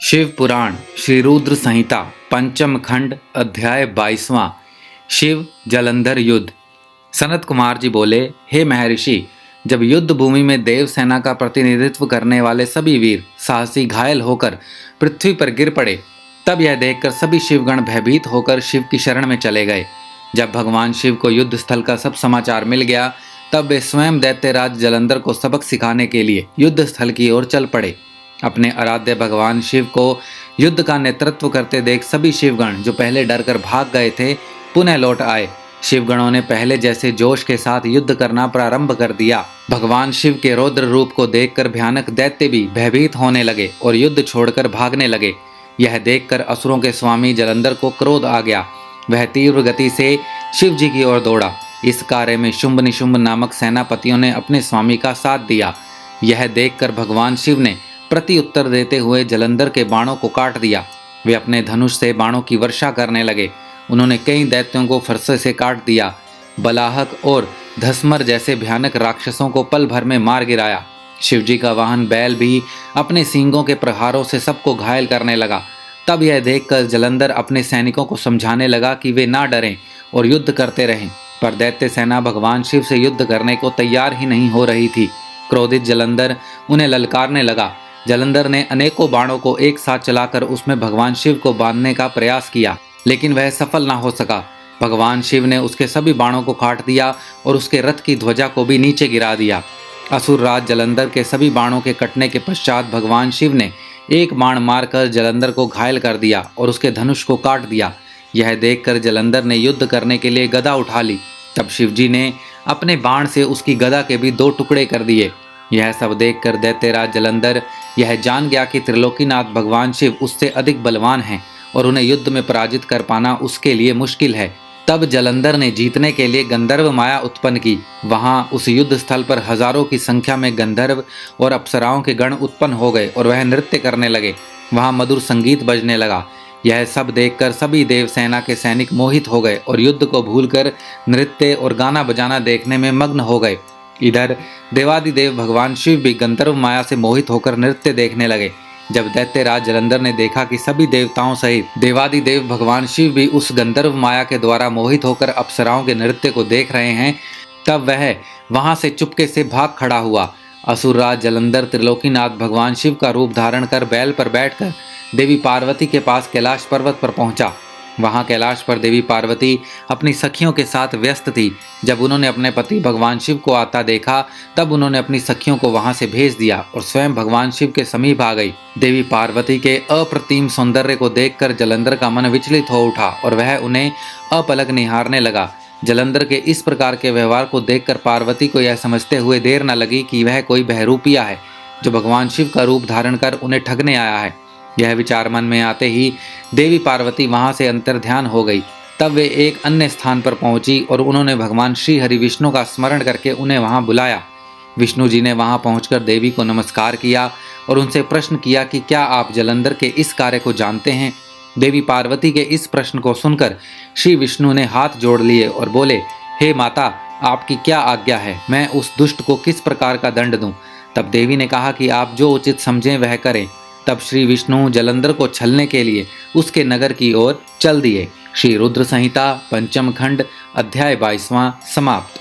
शिव पुराण श्री रुद्र संहिता पंचम खंड अध्याय 22वां। शिव जलंधर युद्ध। सनत कुमार जी बोले, हे महर्षि, जब युद्ध भूमि में देव सेना का प्रतिनिधित्व करने वाले सभी वीर साहसी घायल होकर पृथ्वी पर गिर पड़े, तब यह देखकर सभी शिवगण भयभीत होकर शिव की शरण में चले गए। जब भगवान शिव को युद्ध स्थल का सब समाचार मिल गया, तब वे स्वयं दैत्यराज जलंधर को सबक सिखाने के लिए युद्ध स्थल की ओर चल पड़े। अपने आराध्य भगवान शिव को युद्ध का नेतृत्व करते देख सभी शिवगण जो पहले डरकर भाग गए थे पुनः लौट आए। शिवगणों ने पहले जैसे जोश के साथ युद्ध करना प्रारंभ कर दिया। भगवान शिव के रौद्र रूप को देखकर भयानक दैत्य भी भयभीत होने लगे और युद्ध छोड़कर भागने लगे। यह देखकर असुरों के स्वामी जलंधर को क्रोध आ गया। वह तीव्र गति से शिव जी की ओर दौड़ा। इस कार्य में शुंभ निशुंभ नामक सेनापतियों ने अपने स्वामी का साथ दिया। यह देखकर भगवान शिव ने प्रति उत्तर देते हुए जलंधर के बाणों को काट दिया। वे अपने धनुष से बाणों की वर्षा करने लगे। उन्होंने कई दैत्यों को फरसे से काट दिया। बलाहक और धसमर जैसे भयानक राक्षसों को पल भर में मार गिराया। शिवजी का वाहन बैल भी अपने सींगों के प्रहारों से सबको घायल करने लगा। तब यह देखकर जलंधर अपने सैनिकों को समझाने लगा कि वे ना डरें और युद्ध करते रहें, पर दैत्य सेना भगवान शिव से युद्ध करने को तैयार ही नहीं हो रही थी। क्रोधित जलंधर उन्हें ललकारने लगा। जलंधर ने अनेकों बाणों को एक साथ चलाकर उसमें भगवान शिव को बांधने का प्रयास किया, लेकिन वह सफल ना हो सका। भगवान शिव ने उसके सभी बाणों को काट दिया और उसके रथ की ध्वजा को भी नीचे गिरा दिया। असुर राज जलंधर के सभी बाणों के कटने के पश्चात भगवान शिव ने एक बाण मारकर जलंधर को घायल कर दिया और उसके धनुष को काट दिया। यह देखकर जलंधर ने युद्ध करने के लिए गदा उठा ली। तब शिवजी ने अपने बाण से उसकी गदा के भी 2 टुकड़े कर दिए। यह सब देखकर दैत्यराज जलंधर यह जान गया कि त्रिलोकीनाथ भगवान शिव उससे अधिक बलवान हैं और उन्हें युद्ध में पराजित कर पाना उसके लिए मुश्किल है। तब जलंधर ने जीतने के लिए गंधर्व माया उत्पन्न की। वहां उस युद्ध स्थल पर हजारों की संख्या में गंधर्व और अप्सराओं के गण उत्पन्न हो गए और वह नृत्य करने लगे। वहां मधुर संगीत बजने लगा। यह सब देखकर सभी देव सेना के सैनिक मोहित हो गए और युद्ध को भूलकर नृत्य और गाना बजाना देखने में मग्न हो गए। इधर देवादिदेव भगवान शिव भी गंधर्व माया से मोहित होकर नृत्य देखने लगे। जब दैत्यराज जलंधर ने देखा कि सभी देवताओं सहित देवादिदेव भगवान शिव भी उस गंधर्व माया के द्वारा मोहित होकर अप्सराओं के नृत्य को देख रहे हैं, तब वह वहां से चुपके से भाग खड़ा हुआ। असुरराज जलंधर त्रिलोकीनाथ भगवान शिव का रूप धारण कर बैल पर बैठकर देवी पार्वती के पास कैलाश पर्वत पर पहुंचा। वहां कैलाश पर देवी पार्वती अपनी सखियों के साथ व्यस्त थी। जब उन्होंने अपने पति भगवान शिव को आता देखा, तब उन्होंने अपनी सखियों को वहां से भेज दिया और स्वयं भगवान शिव के समीप आ गई। देवी पार्वती के अप्रतिम सौंदर्य को देखकर जलंधर का मन विचलित हो उठा और वह उन्हें अपलक निहारने लगा। जलंधर के इस प्रकार के व्यवहार को देखकर पार्वती को यह समझते हुए देर न लगी कि वह कोई बहरूपिया है जो भगवान शिव का रूप धारण कर उन्हें ठगने आया है। यह विचार मन में आते ही देवी पार्वती वहां से अंतर्ध्यान हो गई। तब वे एक अन्य स्थान पर पहुंची और उन्होंने भगवान श्री हरि विष्णु का स्मरण करके उन्हें वहां बुलाया। विष्णु जी ने वहां पहुंचकर देवी को नमस्कार किया और उनसे प्रश्न किया कि क्या आप जलंधर के इस कार्य को जानते हैं। देवी पार्वती के इस प्रश्न को सुनकर श्री विष्णु ने हाथ जोड़ लिए और बोले, हे माता, आपकी क्या आज्ञा है, मैं उस दुष्ट को किस प्रकार का दंड दूं। तब देवी ने कहा कि आप जो उचित समझें वह करें। तब श्री विष्णु जलंधर को छलने के लिए उसके नगर की ओर चल दिए। श्री रुद्र संहिता पंचम खंड अध्याय 22वां समाप्त।